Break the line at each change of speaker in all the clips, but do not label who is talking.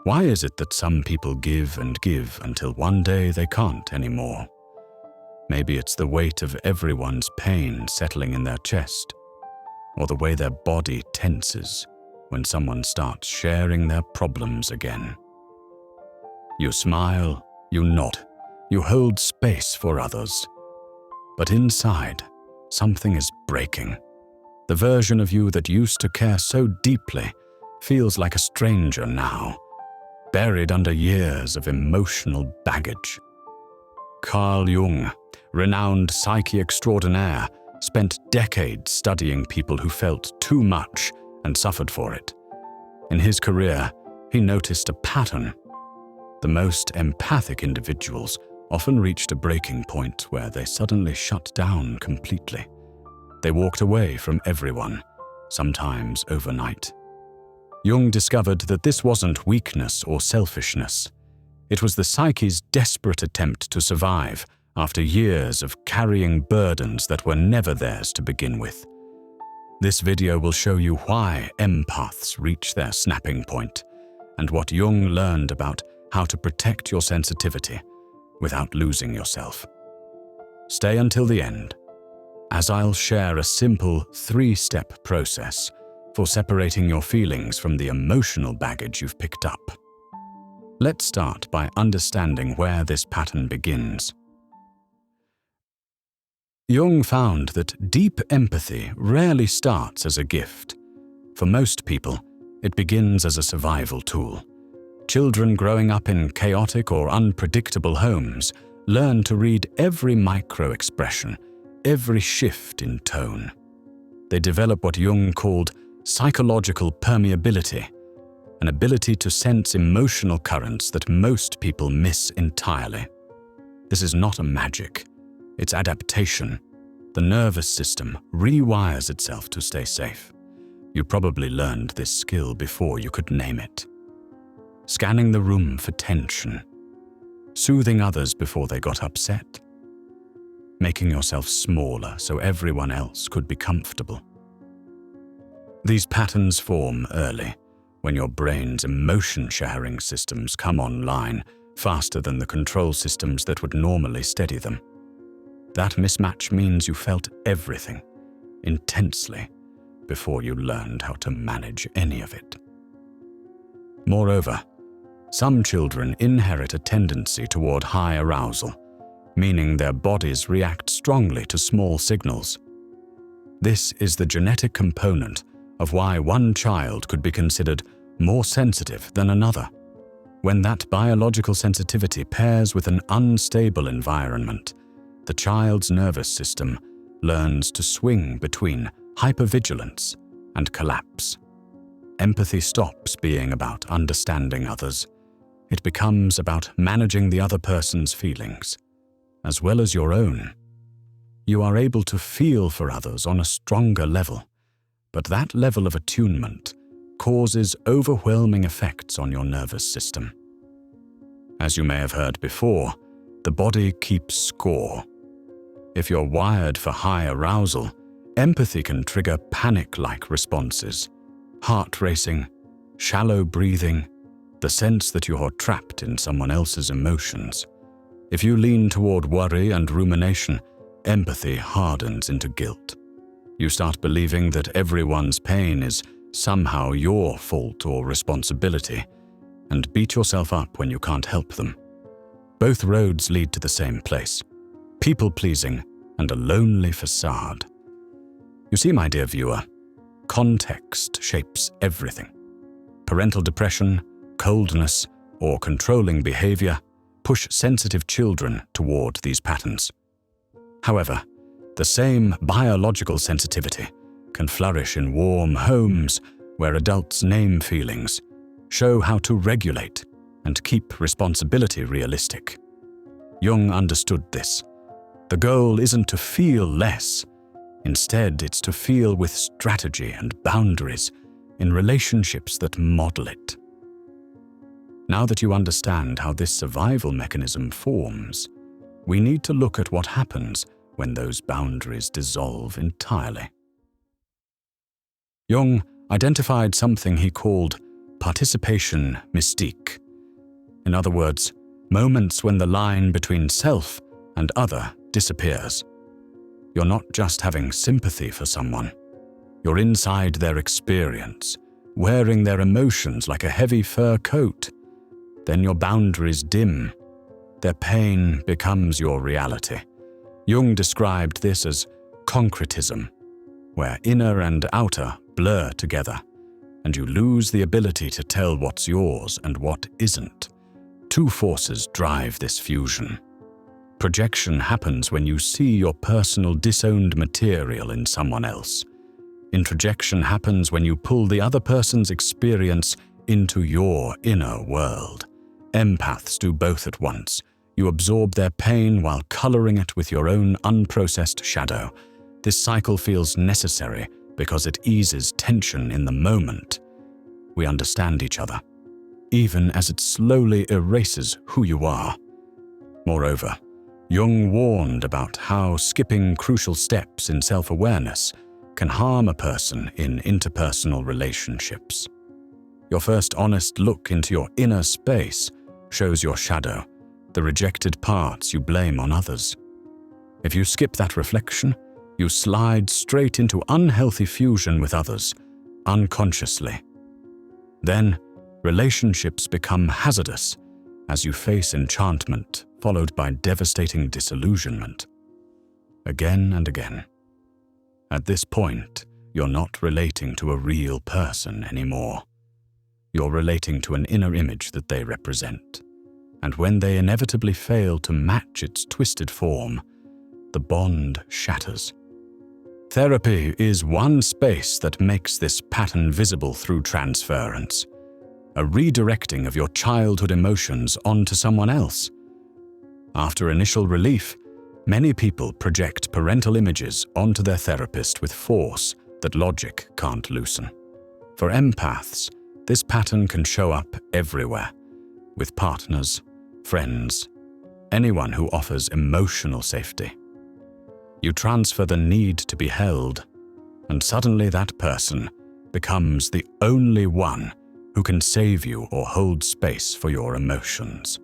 Why is it that some people give and give until one day they can't anymore? Maybe it's the weight of everyone's pain settling in their chest, or the way their body tenses when someone starts sharing their problems again. You smile, you nod, you hold space for others. But inside, something is breaking. The version of you that used to care so deeply feels like a stranger now, buried under years of emotional baggage. Carl Jung, renowned psyche extraordinaire, spent decades studying people who felt too much and suffered for it. In his career, he noticed a pattern. The most empathic individuals often reached a breaking point where they suddenly shut down completely. They walked away from everyone, sometimes overnight. Jung discovered that this wasn't weakness or selfishness. It was the psyche's desperate attempt to survive after years of carrying burdens that were never theirs to begin with. This video will show you why empaths reach their snapping point and what Jung learned about how to protect your sensitivity without losing yourself. Stay until the end, as I'll share a simple 3-step process for separating your feelings from the emotional baggage you've picked up. Let's start by understanding where this pattern begins. Jung found that deep empathy rarely starts as a gift. For most people, it begins as a survival tool. Children growing up in chaotic or unpredictable homes learn to read every micro-expression, every shift in tone. They develop what Jung called psychological permeability, an ability to sense emotional currents that most people miss entirely. This is not a magic, it's adaptation. The nervous system rewires itself to stay safe. You probably learned this skill before you could name it. Scanning the room for tension, soothing others before they got upset, making yourself smaller so everyone else could be comfortable. These patterns form early, when your brain's emotion-sharing systems come online faster than the control systems that would normally steady them. That mismatch means you felt everything, intensely, before you learned how to manage any of it. Moreover, some children inherit a tendency toward high arousal, meaning their bodies react strongly to small signals. This is the genetic component of why one child could be considered more sensitive than another. When that biological sensitivity pairs with an unstable environment, the child's nervous system learns to swing between hypervigilance and collapse. Empathy stops being about understanding others. It becomes about managing the other person's feelings, as well as your own. You are able to feel for others on a stronger level, but that level of attunement causes overwhelming effects on your nervous system. As you may have heard before, the body keeps score. If you're wired for high arousal, empathy can trigger panic-like responses, heart racing, shallow breathing, the sense that you're trapped in someone else's emotions. If you lean toward worry and rumination, empathy hardens into guilt. You start believing that everyone's pain is somehow your fault or responsibility, and beat yourself up when you can't help them. Both roads lead to the same place: people-pleasing and a lonely facade. You see, my dear viewer, context shapes everything. Parental depression, coldness, or controlling behavior push sensitive children toward these patterns. However, the same biological sensitivity can flourish in warm homes where adults name feelings, show how to regulate, and keep responsibility realistic. Jung understood this. The goal isn't to feel less. Instead, it's to feel with strategy and boundaries in relationships that model it. Now that you understand how this survival mechanism forms, we need to look at what happens when those boundaries dissolve entirely. Jung identified something he called participation mystique. In other words, moments when the line between self and other disappears. You're not just having sympathy for someone. You're inside their experience, wearing their emotions like a heavy fur coat. Then your boundaries dim. Their pain becomes your reality. Jung described this as concretism, where inner and outer blur together, and you lose the ability to tell what's yours and what isn't. Two forces drive this fusion. Projection happens when you see your personal disowned material in someone else. Introjection happens when you pull the other person's experience into your inner world. Empaths do both at once. You absorb their pain while coloring it with your own unprocessed shadow. This cycle feels necessary because it eases tension in the moment. We understand each other, even as it slowly erases who you are. Moreover, Jung warned about how skipping crucial steps in self-awareness can harm a person in interpersonal relationships. Your first honest look into your inner space shows your shadow, the rejected parts you blame on others. If you skip that reflection, you slide straight into unhealthy fusion with others, unconsciously. Then, relationships become hazardous as you face enchantment followed by devastating disillusionment. Again and again. At this point, you're not relating to a real person anymore. You're relating to an inner image that they represent. And when they inevitably fail to match its twisted form, the bond shatters. Therapy is one space that makes this pattern visible through transference, a redirecting of your childhood emotions onto someone else. After initial relief, many people project parental images onto their therapist with force that logic can't loosen. For empaths, this pattern can show up everywhere, with partners, friends, anyone who offers emotional safety. You transfer the need to be held, and suddenly that person becomes the only one who can save you or hold space for your emotions.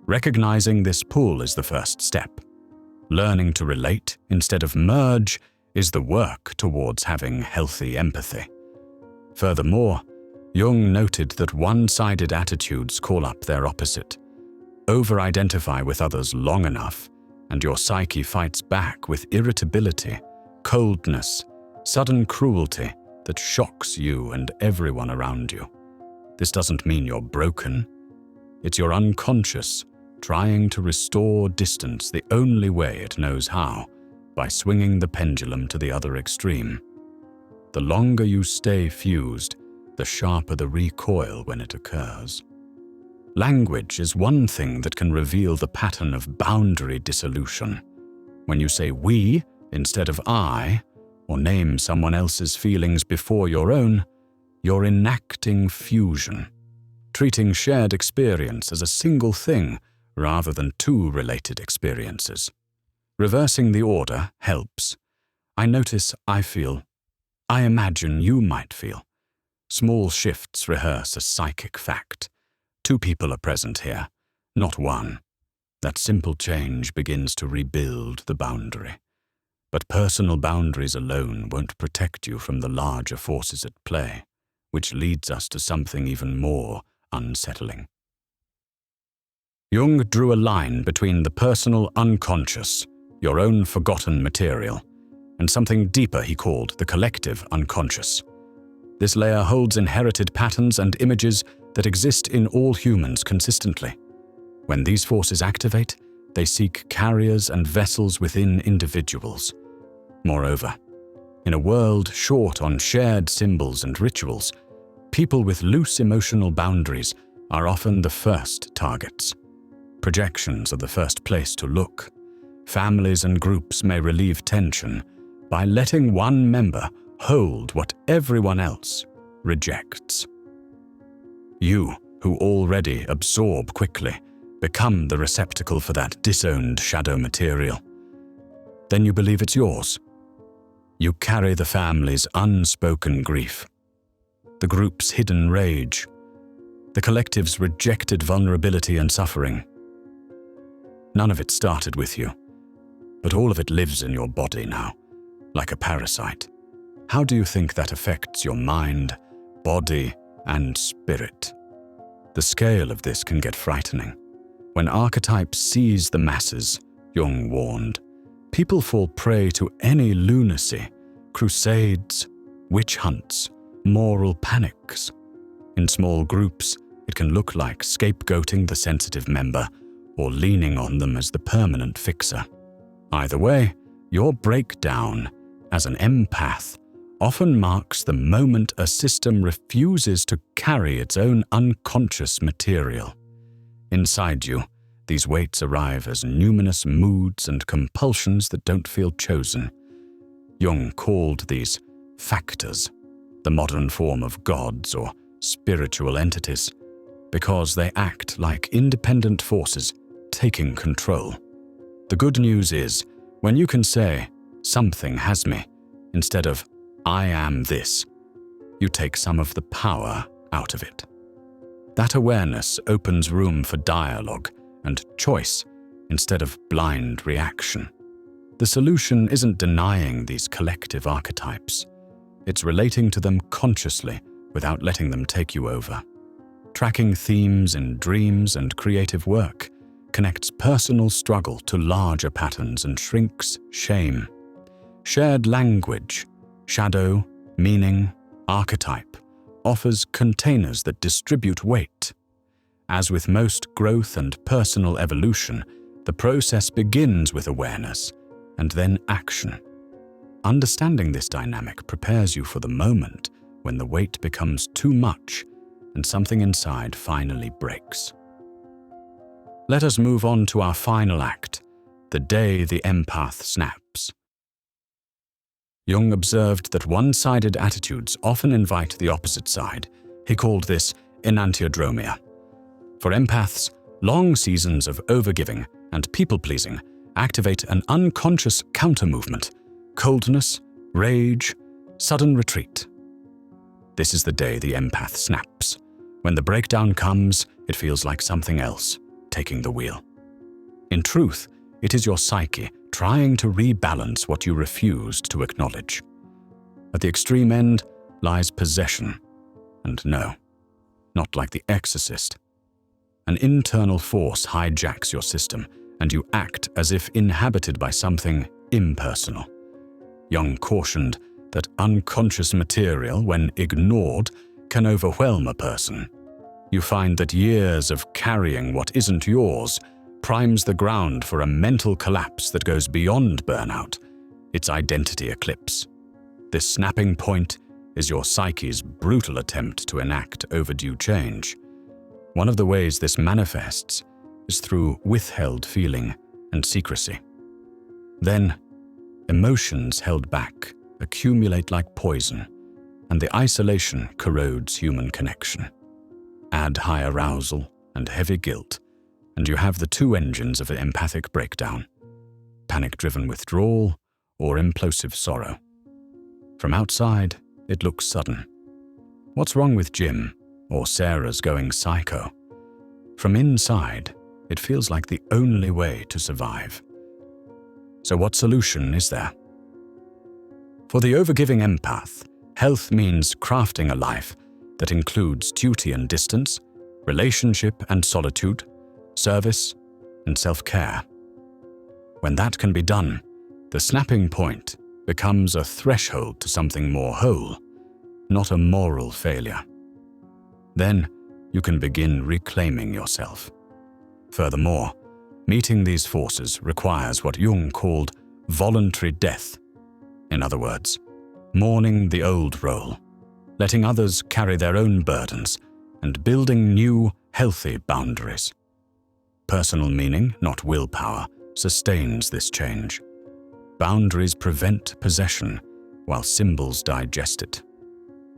Recognizing this pull is the first step. Learning to relate instead of merge is the work towards having healthy empathy. Furthermore, Jung noted that one-sided attitudes call up their opposite. Over-identify with others long enough, and your psyche fights back with irritability, coldness, sudden cruelty that shocks you and everyone around you. This doesn't mean you're broken. It's your unconscious trying to restore distance the only way it knows how, by swinging the pendulum to the other extreme. The longer you stay fused, the sharper the recoil when it occurs. Language is one thing that can reveal the pattern of boundary dissolution. When you say we instead of I, or name someone else's feelings before your own, you're enacting fusion, treating shared experience as a single thing rather than two related experiences. Reversing the order helps. I notice I feel. I imagine you might feel. Small shifts rehearse a psychic fact. Two people are present here, not one. That simple change begins to rebuild the boundary. But personal boundaries alone won't protect you from the larger forces at play, which leads us to something even more unsettling. Jung drew a line between the personal unconscious, your own forgotten material, and something deeper he called the collective unconscious. This layer holds inherited patterns and images that exist in all humans consistently. When these forces activate, they seek carriers and vessels within individuals. Moreover, in a world short on shared symbols and rituals, people with loose emotional boundaries are often the first targets. Projections are the first place to look. Families and groups may relieve tension by letting one member hold what everyone else rejects. You, who already absorb quickly, become the receptacle for that disowned shadow material. Then you believe it's yours. You carry the family's unspoken grief, the group's hidden rage, The collective's rejected vulnerability and suffering. None of it started with you, but all of it lives in your body now, like a parasite. How do you think that affects your mind, body, and spirit? The scale of this can get frightening. When archetypes seize the masses, Jung warned, people fall prey to any lunacy, crusades, witch hunts, moral panics. In small groups, it can look like scapegoating the sensitive member or leaning on them as the permanent fixer. Either way, your breakdown as an empath often marks the moment a system refuses to carry its own unconscious material. Inside you, these weights arrive as numinous moods and compulsions that don't feel chosen. Jung called these factors, the modern form of gods or spiritual entities, because they act like independent forces taking control. The good news is, when you can say, "Something has me," instead of "I am this," you take some of the power out of it. That awareness opens room for dialogue and choice instead of blind reaction. The solution isn't denying these collective archetypes. It's relating to them consciously without letting them take you over. Tracking themes in dreams and creative work connects personal struggle to larger patterns and shrinks shame. Shared language, shadow, meaning, archetype, offers containers that distribute weight. As with most growth and personal evolution, the process begins with awareness and then action. Understanding this dynamic prepares you for the moment when the weight becomes too much and something inside finally breaks. Let us move on to our final act, the day the empath snaps. Jung observed that one-sided attitudes often invite the opposite side. He called this enantiodromia. For empaths, long seasons of overgiving and people-pleasing activate an unconscious counter-movement, coldness, rage, sudden retreat. This is the day the empath snaps. When the breakdown comes, it feels like something else taking the wheel. In truth, it is your psyche trying to rebalance what you refused to acknowledge. At the extreme end lies possession. And no, not like The Exorcist. An internal force hijacks your system, and you act as if inhabited by something impersonal. Jung cautioned that unconscious material, when ignored, can overwhelm a person. You find that years of carrying what isn't yours primes the ground for a mental collapse that goes beyond burnout, its identity eclipse. This snapping point is your psyche's brutal attempt to enact overdue change. One of the ways this manifests is through withheld feeling and secrecy. Then, emotions held back accumulate like poison, and the isolation corrodes human connection. Add high arousal and heavy guilt, and you have the two engines of an empathic breakdown: panic-driven withdrawal or implosive sorrow. From outside, it looks sudden. What's wrong with Jim? Or Sarah's going psycho? From inside, it feels like the only way to survive. So what solution is there? For the overgiving empath, health means crafting a life that includes duty and distance, relationship and solitude, service and self-care. When that can be done, the snapping point becomes a threshold to something more whole, not a moral failure. Then you can begin reclaiming yourself. Furthermore, meeting these forces requires what Jung called voluntary death. In other words, mourning the old role, letting others carry their own burdens, and building new, healthy boundaries. Personal meaning, not willpower, sustains this change. Boundaries prevent possession, while symbols digest it.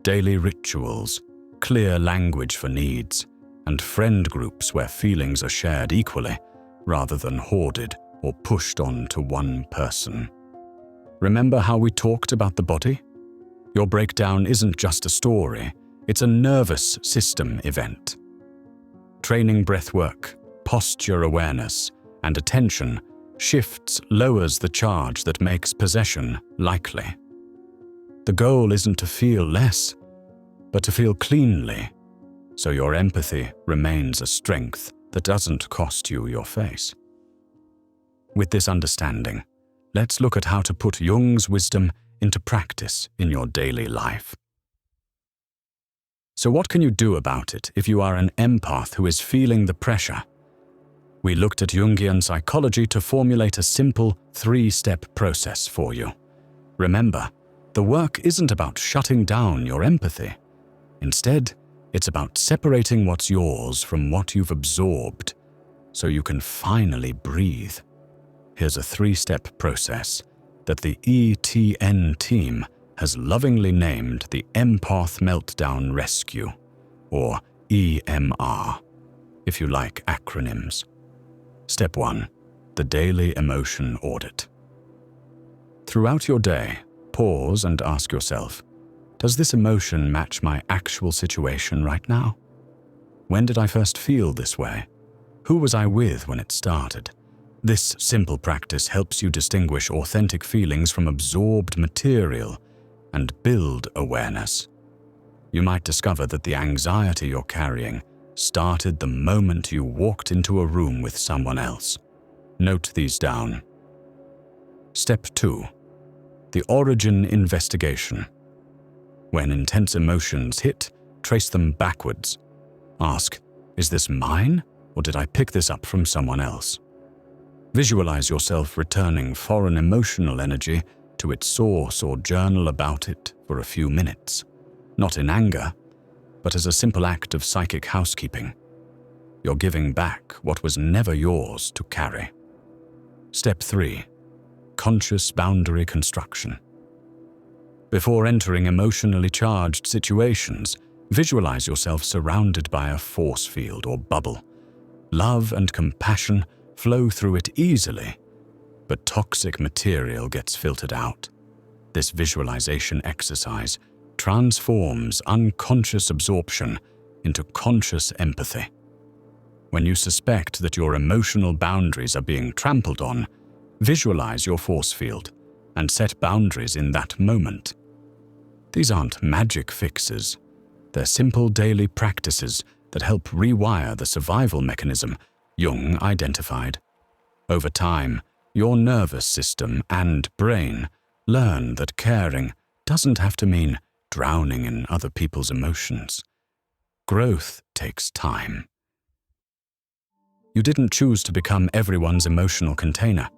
Daily rituals, clear language for needs, and friend groups where feelings are shared equally, rather than hoarded or pushed on to one person. Remember how we talked about the body? Your breakdown isn't just a story, it's a nervous system event. Training breathwork, posture awareness, and attention shifts lowers the charge that makes possession likely. The goal isn't to feel less, but to feel cleanly, so your empathy remains a strength that doesn't cost you your face. With this understanding, let's look at how to put Jung's wisdom into practice in your daily life. So what can you do about it if you are an empath who is feeling the pressure? We looked at Jungian psychology to formulate a simple 3-step process for you. Remember, the work isn't about shutting down your empathy. Instead, it's about separating what's yours from what you've absorbed, so you can finally breathe. Here's a 3-step process that the ETN team has lovingly named the Empath Meltdown Rescue, or EMR, if you like acronyms. Step 1. The Daily Emotion Audit. Throughout your day, pause and ask yourself, does this emotion match my actual situation right now? When did I first feel this way? Who was I with when it started? This simple practice helps you distinguish authentic feelings from absorbed material and build awareness. You might discover that the anxiety you're carrying started the moment you walked into a room with someone else. Note these down. Step 2. The Origin Investigation. When intense emotions hit, trace them backwards. Ask, is this mine, or did I pick this up from someone else? Visualize yourself returning foreign emotional energy to its source or journal about it for a few minutes, not in anger, but as a simple act of psychic housekeeping. You're giving back what was never yours to carry. Step 3. Conscious boundary construction. Before entering emotionally charged situations, visualize yourself surrounded by a force field or bubble. Love and compassion flow through it easily, but toxic material gets filtered out. This visualization exercise transforms unconscious absorption into conscious empathy. When you suspect that your emotional boundaries are being trampled on, visualize your force field and set boundaries in that moment. These aren't magic fixes. They're simple daily practices that help rewire the survival mechanism Jung identified. Over time, your nervous system and brain learn that caring doesn't have to mean drowning in other people's emotions. Growth takes time. You didn't choose to become everyone's emotional container.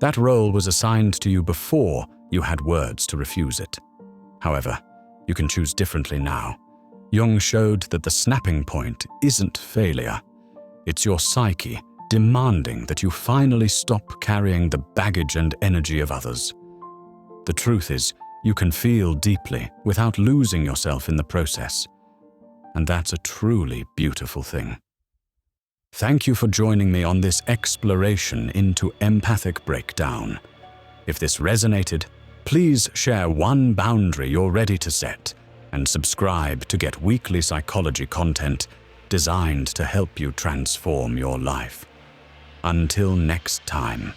That role was assigned to you before you had words to refuse it. However, you can choose differently now. Jung showed that the snapping point isn't failure. It's your psyche demanding that you finally stop carrying the baggage and energy of others. The truth is, you can feel deeply without losing yourself in the process. And that's a truly beautiful thing. Thank you for joining me on this exploration into empathic breakdown. If this resonated, please share one boundary you're ready to set and subscribe to get weekly psychology content designed to help you transform your life. Until next time.